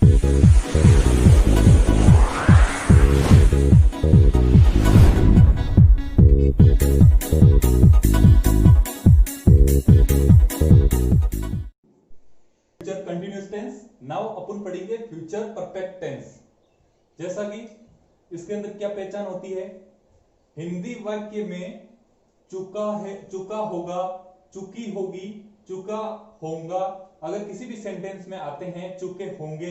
Future continuous tense. Now अपन पढ़ेंगे future perfect tense. जैसा कि इसके अंदर क्या पहचान होती है, हिंदी वाक्य में चुका है, चुका होगा, चुकी होगी, चुका होगा, अगर किसी भी सेंटेंस में आते हैं चुके होंगे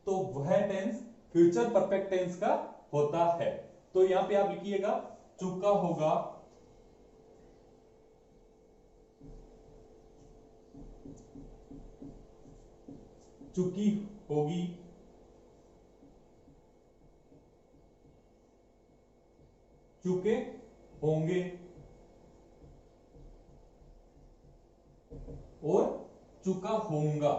तो वह टेंस फ्यूचर परफेक्ट टेंस का होता है। तो यहां पे आप लिखिएगा चुका होगा, चुकी होगी, चुके होंगे और चुका होगा।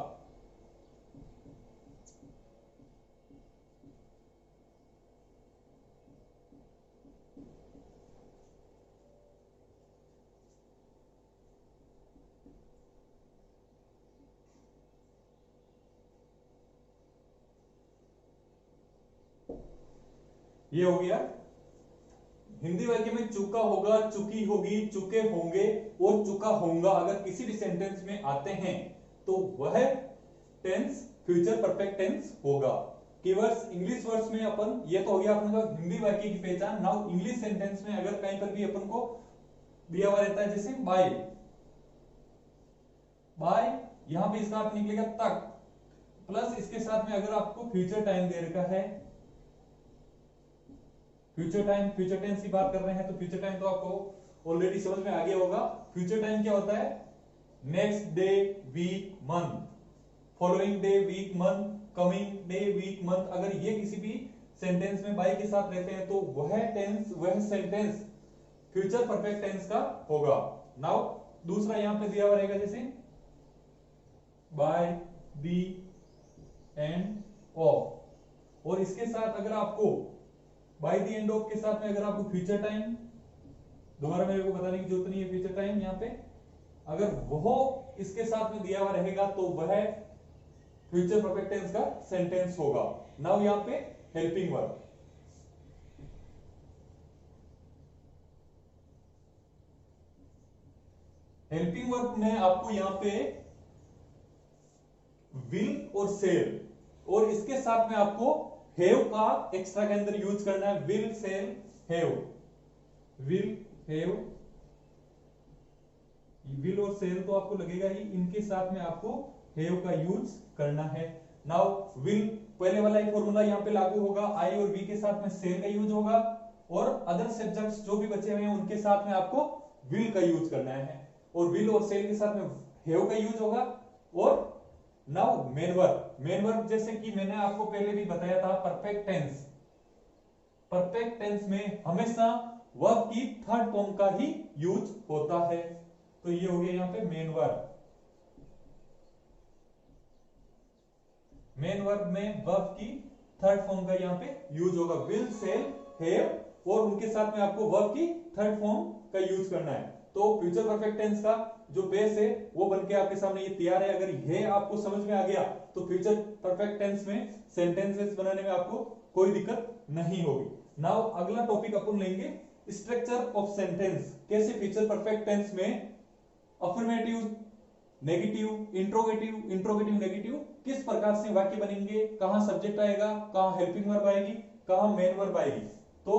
ये हो गया हिंदी वाक्य में चुका होगा, चुकी होगी, चुके होंगे और चुका होगा अगर किसी भी सेंटेंस में आते हैं तो वह टेंस फ्यूचर परफेक्ट टेंस होगा। कीवर्ड्स इंग्लिश वर्ड्स में अपन, ये तो हो गया अपन का हिंदी वाक्य की पहचान। नाउ इंग्लिश सेंटेंस में अगर कहीं पर भी अपन को दिया हुआ रहता है जैसे बाय, बाय यहां पे इसका अर्थ निकलेगा तक, प्लस इसके साथ में अगर आपको फ्यूचर टाइम दे रखा है, फ्यूचर टाइम, फ्यूचर टेंस की बात कर रहे हैं तो फ्यूचर टाइम तो आपको ऑलरेडी समझ में आ गया होगा। फ्यूचर टाइम क्या होता है, next day, week, month, following day, week, month, coming day, week, month. अगर ये किसी भी सेंटेंस में बाय के साथ रहते हैं तो वह टेंस, वह सेंटेंस फ्यूचर परफेक्ट टेंस का होगा। नाउ दूसरा यहां पे दिया हुआ रहेगा जैसे बाय, बी एंड ऑफ, और इसके साथ अगर आपको बाय द एंड ऑफ के साथ में अगर आपको फ्यूचर टाइम, दोबारा मेरे को बताने की जरूरत नहीं है, फ्यूचर टाइम यहां पे अगर वो इसके साथ में दिया हुआ रहेगा तो वह फ्यूचर परफेक्ट टेंस का सेंटेंस होगा। नाउ यहां पे हेल्पिंग वर्ब, हेल्पिंग वर्ब में आपको यहां पे विल और सेल और इसके साथ में आपको हैव का एक्स्ट्रा के अंदर यूज करना है। Will, shall, have, will, have, will और सेल तो आपको लगेगा ही, इनके साथ में आपको हैव का यूज करना है। नाउ विल पहले वाला ही फॉर्मूला यहां पे लागू होगा, आई और वी के साथ में सेल का यूज होगा और अदर सब्जेक्ट्स जो भी बचे हुए हैं उनके साथ में आपको विल का यूज करना है, और विल और सेल के साथ में हैव का यूज होगा। और now main verb, main verb जैसे कि मैंने आपको पहले भी बताया था परफेक्ट टेंस, परफेक्ट टेंस में हमेशा वर्ब की थर्ड फॉर्म का ही यूज होता है। तो ये हो गया यहां पे मेन वर्ब। मेन वर्ब में वर्ब की थर्ड फॉर्म का यहां पे यूज होगा, विल, सेल, हैव, और उनके साथ में आपको वर्ब की थर्ड फॉर्म का यूज करना है। तो फ्यूचर परफेक्ट टेंस का जो बेस है वो बनके आपके सामने ये तैयार है। अगर ये आपको समझ में आ गया तो फ्यूचर परफेक्ट टेंस में सेंटेंसेस बनाने में आपको कोई दिक्कत नहीं होगी। नाउ अगला टॉपिक अपन लेंगे स्ट्रक्चर ऑफ सेंटेंस। कैसे फ्यूचर परफेक्ट टेंस में affirmative, negative, interrogative, interrogative negative किस प्रकार से वाक्य बनेंगे, कहां सब्जेक्ट आएगा, कहां हेल्पिंग वर्ब आएगी, कहां मेन वर्ब आएगी, तो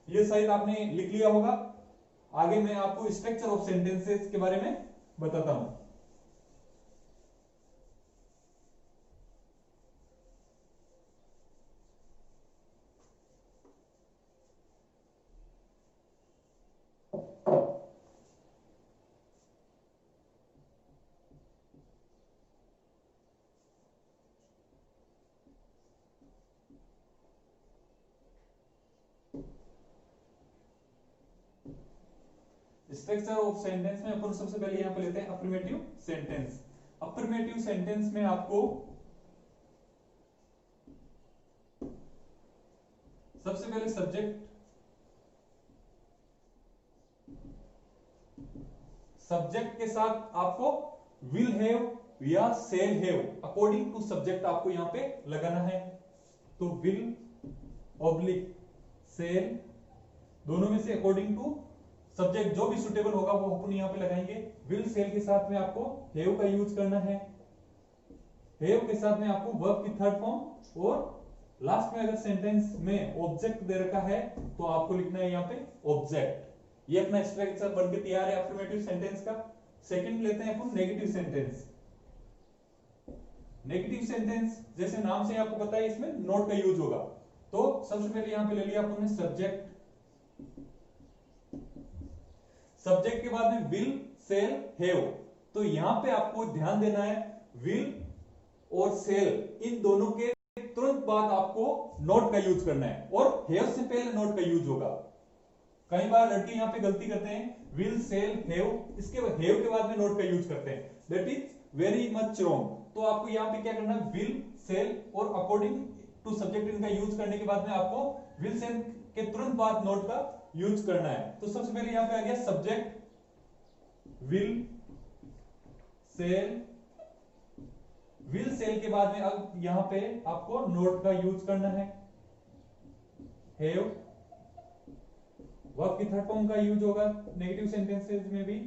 ये शायद आपने लिख लिया होगा। आगे मैं आपको स्ट्रक्चर ऑफ सेंटेंसेस के बारे में बताता हूं। स्ट्रक्चर ऑफ सेंटेंस में अपन सबसे पहले यहां पे लेते हैं अफर्मेटिव सेंटेंस। अफर्मेटिव सेंटेंस में आपको सबसे पहले सब्जेक्ट, सब्जेक्ट के साथ आपको विल हैव या shall have according to subject आपको यहां पे लगाना है। तो विल ऑब्लिक सेल दोनों में से अकॉर्डिंग टू सब्जेक्ट जो भी सुटेबल होगा वो अपन यहां पे लगाएंगे। विल सेल के साथ में आपको हैव का यूज करना है, हैव के साथ में आपको वर्ब की थर्ड फॉर्म, और लास्ट में अगर सेंटेंस में ऑब्जेक्ट दे रखा है तो आपको लिखना है यहां पे ऑब्जेक्ट। ये अपना स्ट्रक्चर बनके तैयार है अफर्मेटिव सेंटेंस का। सेकंड लेते हैं अपन नेगेटिव सेंटेंस। नेगेटिव सेंटेंस जैसे नाम से आपको पता है इसमें नॉट का यूज होगा। तो सबसे पहले यहां पे ले लिया अपन ने सब्जेक्ट, सब्जेक्ट के बाद में विल सेल हैव। तो यहां पे आपको ध्यान देना है विल और सेल इन दोनों के तुरंत बाद आपको नॉट का यूज करना है, और हैव से पहले नॉट का यूज होगा। कई बार लड़के यहां पे गलती करते हैं, विल सेल हैव इसके बाद हैव के बाद में नॉट का यूज करते हैं, that is very much wrong. तो आपको यहां पे क्या करना है, विल सेल और अकॉर्डिंग टू सब्जेक्ट इनका यूज करने के बाद में आपको विल सेल के तुरंत बाद नॉट का यूज करना है। तो सबसे पहले यहां पे आ गया subject will shall, will shall के बाद में अब यहां पे आपको नोट का यूज करना है, हैव वर्ब की थर्ड फॉर्म का यूज होगा नेगेटिव सेंटेंसेस में भी,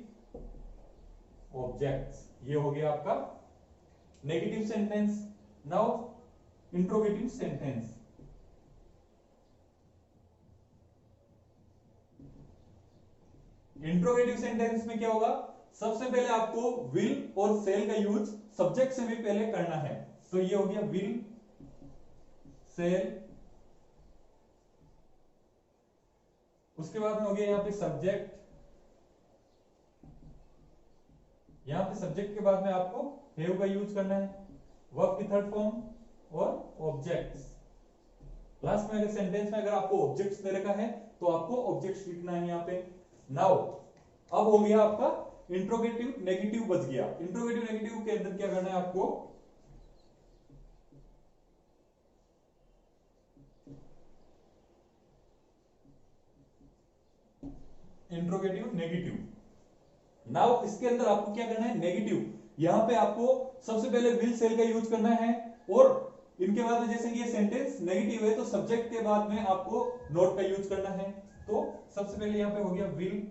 ऑब्जेक्ट्स। ये हो गया आपका negative sentence. Now interrogative sentence. Interrogative sentence में क्या होगा, सबसे पहले आपको विल और सेल का यूज सब्जेक्ट से भी पहले करना है। तो ये हो गया विल सेल, उसके बाद में हो गया यहां पे सब्जेक्ट, यहां पे सब्जेक्ट के बाद में आपको हैव का यूज करना है, वर्ब की थर्ड फॉर्म और ऑब्जेक्ट्स। लास्ट में अगर सेंटेंस में अगर आपको ऑब्जेक्ट्स दे रखा है तो आपको ऑब्जेक्ट्स लिखना है यहां पे। नाउ अब हो गया आपका इंट्रोगेटिव नेगेटिव बच गया। इंट्रोगेटिव नेगेटिव के अंदर क्या करना है आपको, इंट्रोगेटिव नेगेटिव। नाउ इसके अंदर आपको क्या करना है, नेगेटिव। यहां पे आपको सबसे पहले विल सेल का यूज करना है, और इनके बाद में जैसे कि ये सेंटेंस नेगेटिव है तो सब्जेक्ट के बाद में आपको नोट का यूज करना है। तो सबसे पहले यहां पे हो गया विल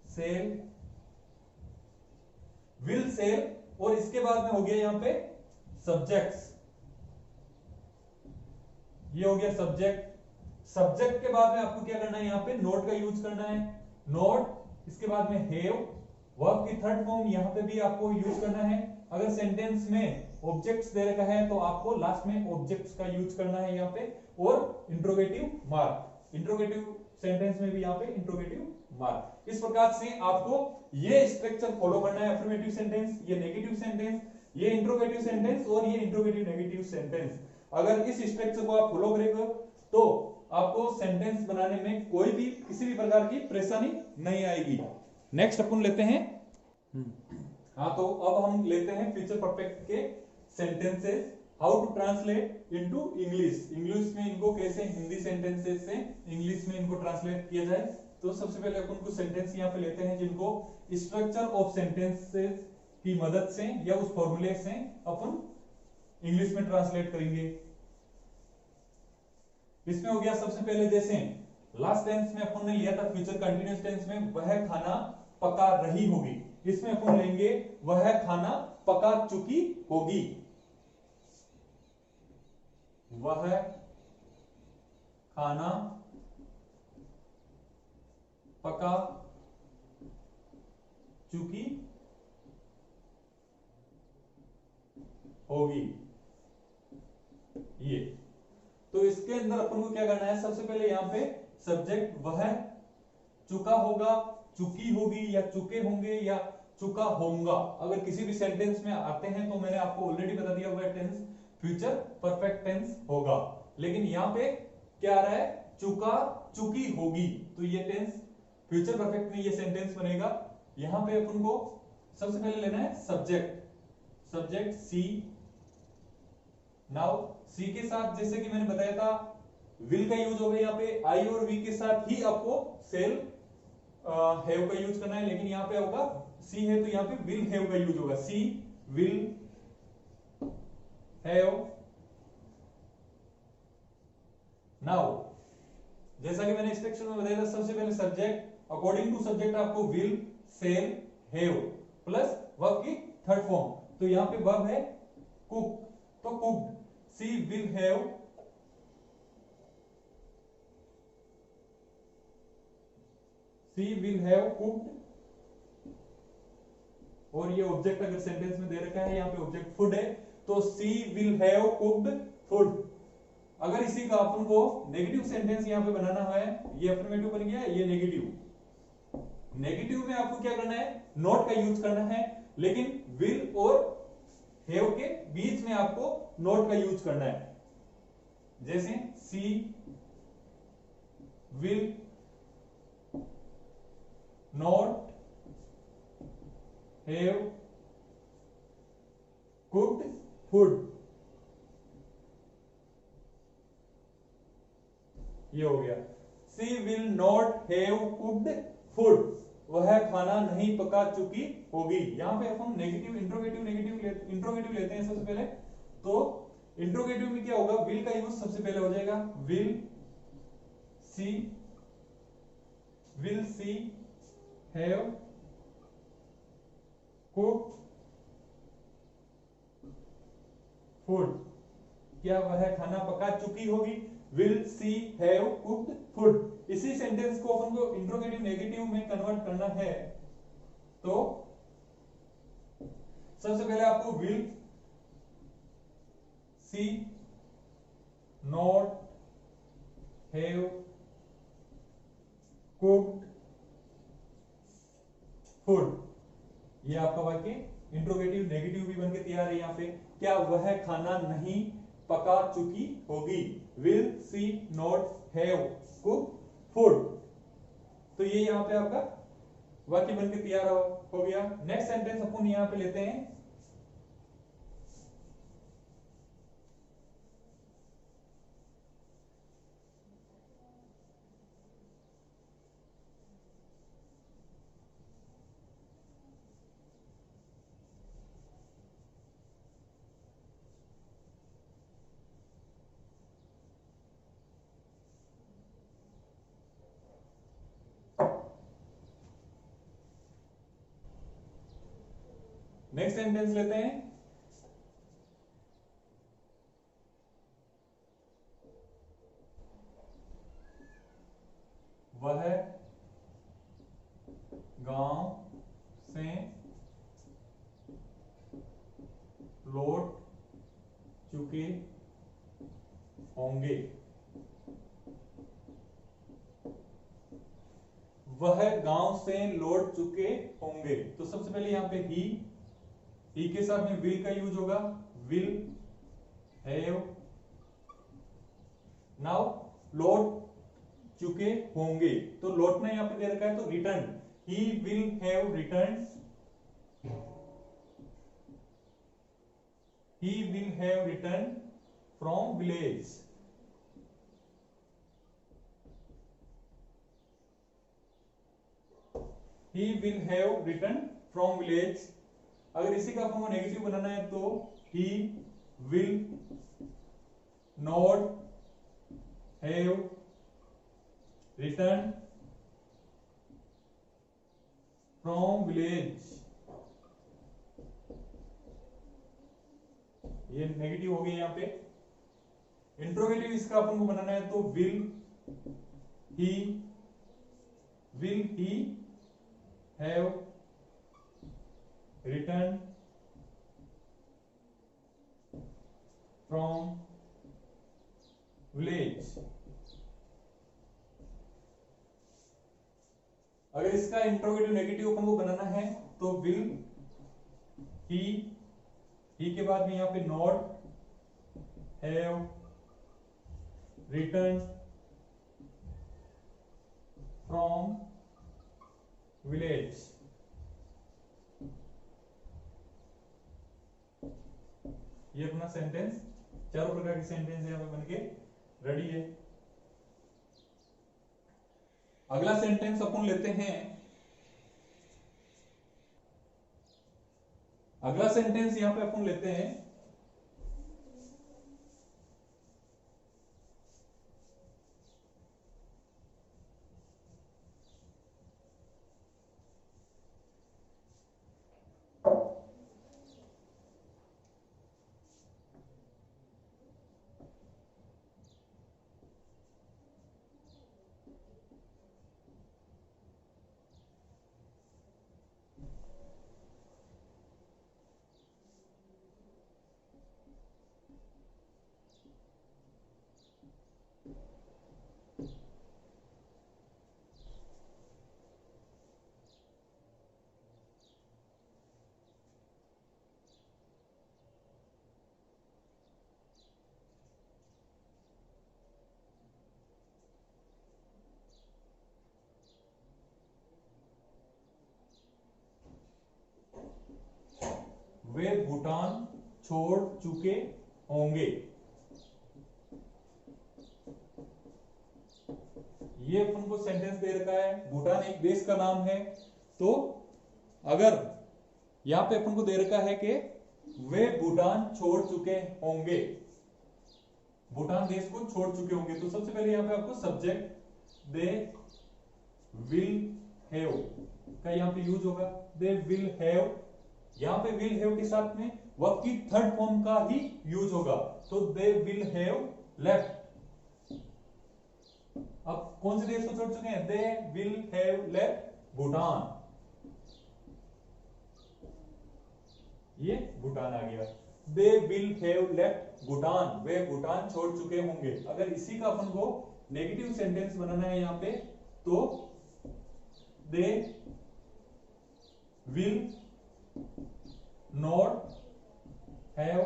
सेल, विल सेल, और इसके बाद में हो गया यहां पे सब्जेक्ट्स, ये हो गया सब्जेक्ट। सब्जेक्ट के बाद में आपको क्या करना है, यहां पे नोट का यूज करना है, नोट, इसके बाद में हैव, वर्ब की थर्ड फॉर्म यहां पे भी आपको यूज करना है। अगर सेंटेंस में ऑब्जेक्ट्स दे रखा है तो आपको लास्ट में ऑब्जेक्ट्स का यूज करना है यहां पे, और इंट्रोगेटिव मार्क, इंट्रोगेटिव सेंटेंस में भी यहां पे इंट्रोगेटिव मार्क। इस प्रकार से आपको ये स्ट्रक्चर फॉलो करना है, अफर्मेटिव सेंटेंस, ये नेगेटिव सेंटेंस, ये इंट्रोगेटिव सेंटेंस और ये इंट्रोगेटिव नेगेटिव सेंटेंस। अगर इस स्ट्रक्चर को आप फॉलो करेंगे तो आपको सेंटेंस बनाने में कोई भी किसी भी प्रकार की परेशानी नहीं आएगी। नेक्स्ट अपन लेते हैं, हाँ तो अब हम लेते हैं फ्यूचर परफेक्ट के sentences, how to translate into English. English में इनको कैसे हिंदी सेंटेंसेस से इंग्लिश में इनको ट्रांसलेट किया जाए। तो सबसे पहले अपन कुछ सेंटेंस यहाँ पे लेते हैं जिनको स्ट्रक्चर ऑफ सेंटेंसेस की मदद से या उस फॉर्मूले से अपन इंग्लिश में ट्रांसलेट करेंगे। इसमें हो गया सबसे पहले, जैसे लास्ट टेंस में अपन ने लिया था फ्यूचर कंटिन्यूअस टेंस में, वह खाना पका रही होगी। इसमें अपन लेंगे वह खाना पका चुकी होगी, वह खाना पका चुकी होगी। ये तो इसके अंदर अपन को क्या करना है, सबसे पहले यहां पे सब्जेक्ट वह चुका होगा, चुकी होगी या चुके होंगे या चुका होगा, अगर किसी भी सेंटेंस में आते हैं तो मैंने आपको ऑलरेडी बता दिया वह टेंस फ्यूचर परफेक्ट टेंस होगा। लेकिन यहां पे क्या आ रहा है, चुका चुकी होगी, तो ये टेंस फ्यूचर परफेक्ट में ये सेंटेंस बनेगा। यहां पे अपन को सबसे पहले लेना है सब्जेक्ट, सब्जेक्ट सी। नाउ सी के साथ जैसे कि मैंने बताया था विल का यूज होगा, यहाँ पे आई और वी के साथ ही आपको सेल हैव का यूज करना है, लेकिन यहाँ पे होगा सी है तो यहाँ पे विल हैव का यूज होगा, सी will have now। जैसा कि मैंने इंस्ट्रक्शन में बताया था, सबसे पहले सब्जेक्ट, अकॉर्डिंग टू सब्जेक्ट आपको will, shall, have plus verb की थर्ड फॉर्म। तो यहां पे वर्ब है कुक, तो cooked, she will have cooked. और ये ऑब्जेक्ट अगर सेंटेंस में दे रखा है, यहाँ पे ऑब्जेक्ट फूड है, तो सी विल हैव कुक्ड फूड। अगर इसी का अपन को नेगेटिव सेंटेंस यहाँ पे बनाना है, ये अफर्मेटिव बन गया, ये नेगेटिव। नेगेटिव में आपको क्या करना है, नॉट का यूज करना है, लेकिन विल और हैव के बीच में आपको नॉट का यूज करना है। जैसे she will not have cooked food, ये हो गया। She will not have cooked food, वह खाना नहीं पका चुकी होगी। यहां पे हम नेगेटिव इंट्रोगेटिव लेते हैं सबसे पहले। तो इंट्रोगेटिव में क्या होगा, विल का यूज सबसे पहले हो जाएगा, will see have cooked food, क्या वह खाना पका चुकी होगी, will see have cooked food. इसी सेंटेंस को अपन को इंट्रोगेटिव नेगेटिव में कन्वर्ट करना है, तो सबसे पहले आपको will see not have cooked food, ये आपका वाक्य इंट्रोगेटिव नेगेटिव भी बनके तैयार है। यहां पे क्या वह खाना नहीं पका चुकी होगी, will see not have cooked food. तो ये यहां पे आपका वाक्य बनके तैयार हो गया। नेक्स्ट सेंटेंस अपन यहां पे लेते हैं, नेक्स्ट सेंटेंस लेते हैं, वह गांव से लौट चुके होंगे। वह गांव से लौट चुके होंगे, तो सबसे पहले यहां पे ही के साथ में विल का यूज होगा, विल हैव, नाउ लौट चुके होंगे, तो लौटना यहां पे दे रखा है, तो return, he will have return, he will have returned from village। he will have returned from village। अगर इसी का आपको नेगेटिव बनाना है, तो he will not have returned from village। ये नेगेटिव हो गया यहां पे। इंट्रोगेटिव इसका अपन को बनाना है, तो will he have return from village. अगर इसका इंट्रोगेटिव नेगेटिव अपन को बनाना है, तो विल ही के बाद में यहां पे not have return from village. ये अपना सेंटेंस, चारों प्रकार के सेंटेंस यहां पे बनके रेडी है। अगला सेंटेंस अपन लेते हैं, अगला सेंटेंस यहां पे अपन लेते हैं, वे भूटान छोड़ चुके होंगे। ये अपन को सेंटेंस दे रखा है, भूटान एक देश का नाम है। तो अगर यहां पे अपन को दे रखा है कि वे भूटान छोड़ चुके होंगे, भूटान देश को छोड़ चुके होंगे, तो सबसे पहले यहां पे आपको सब्जेक्ट दे विल हैव का यहां पे यूज होगा। दे विल हैव, यहां पे विल हैव के साथ में वर्ब की थर्ड फॉर्म का ही यूज होगा, तो दे विल हैव लेफ्ट। अब कौन से देश को छोड़ चुके हैं? They will have left Bhutan, ये भूटान आ गया। They will have left Bhutan, वे भूटान छोड़ चुके होंगे। अगर इसी का अपन को नेगेटिव सेंटेंस बनाना है यहां पे, तो they will not have,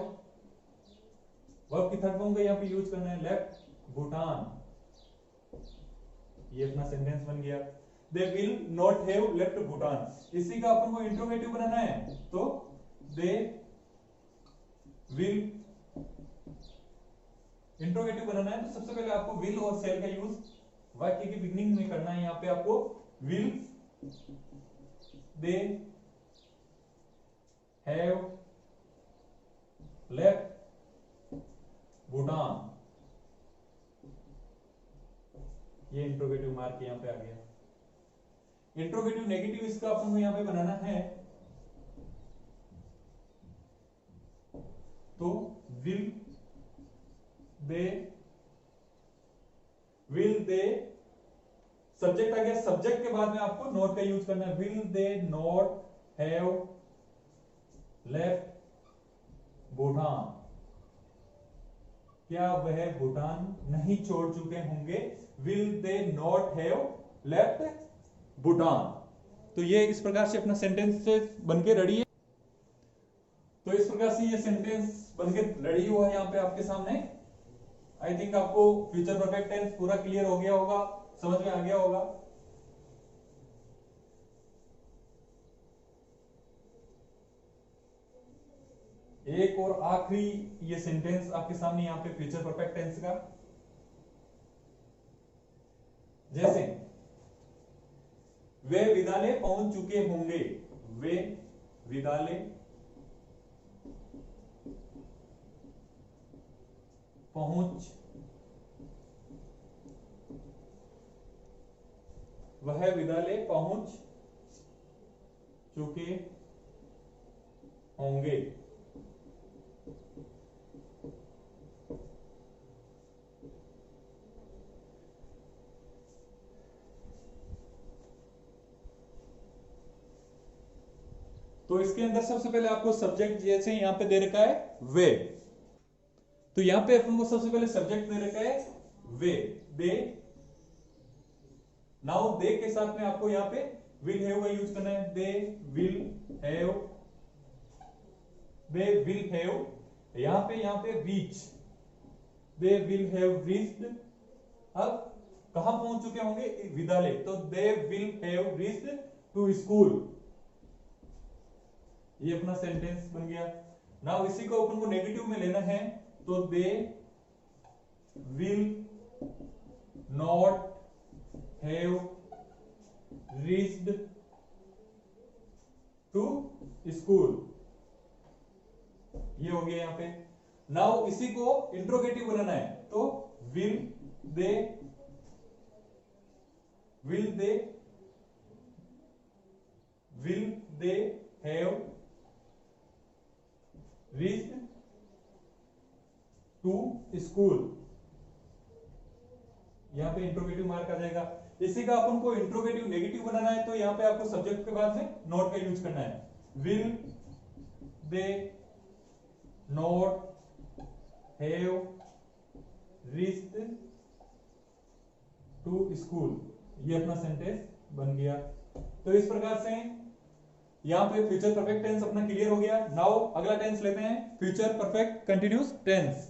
verb की थर्ड फॉर्म का यहां पे यूज करना है, लेफ्ट भूटान। ये अपना सेंटेंस बन गया। They will not have left Bhutan. इसी का अपन को इंट्रोगेटिव बनाना है, तो दे विल, इंट्रोगेटिव बनाना है तो सबसे पहले आपको विल और सेल का यूज वाक्य की बिगनिंग में करना है। यहां पे आपको will they have left Bhutan, ये इंट्रोगेटिव मार्क यहां पे आ गया। इंट्रोगेटिव नेगेटिव इसका अपन को यहां पे बनाना है, तो विल दे सब्जेक्ट आ गया, सब्जेक्ट के बाद में आपको नॉट का यूज करना है। Will they not have left Bhutan, क्या वह भूटान नहीं छोड़ चुके होंगे? Will they not have left Bhutan. तो ये इस प्रकार से अपना सेंटेंस बनके रेडी है। तो इस प्रकार से ये सेंटेंस बनके रेडी हुआ है यहां पे आपके सामने। आई थिंक आपको फ्यूचर परफेक्ट टेंस पूरा क्लियर हो गया होगा, समझ में आ गया होगा। एक और आखिरी ये सेंटेंस आपके सामने यहां पे फ्यूचर परफेक्ट टेंस का, जैसे वे विद्यालय पहुंच चुके होंगे, वे विद्यालय पहुंच, वह विद्यालय पहुंच चुके होंगे। तो इसके अंदर सबसे पहले आपको सब्जेक्ट जैसे यहां पे दे रखा है वे, तो यहां पे अपन को सबसे पहले सब्जेक्ट दे रखा है वे, दे। नाउ दे के साथ में आपको यहां पे विल हैव का यूज करना है। They will have, they will have, यहां पे reach, they will have reached. अब कहां पहुंच चुके होंगे? विद्यालय, तो they will have reached to school. ये अपना सेंटेंस बन गया। नाउ इसी को अपन को नेगेटिव में लेना है, तो they will not have reached to school. ये हो गया यहाँ पे। नाउ इसी को इंट्रोगेटिव बनाना है, तो will they have reached to school. यहाँ पे इंट्रोगेटिव मार्क आ जाएगा। इसी का अपन को इंट्रोगेटिव नेगेटिव बनाना है, तो यहाँ पे आपको सब्जेक्ट के बाद में नॉट का यूज करना है। Will they not have reached to school. ये अपना सेंटेंस बन गया। तो इस प्रकार से यहाँ पे फ्यूचर परफेक्ट टेंस अपना क्लियर हो गया। नाउ अगला टेंस लेते हैं, फ्यूचर परफेक्ट कंटिन्यूस टेंस।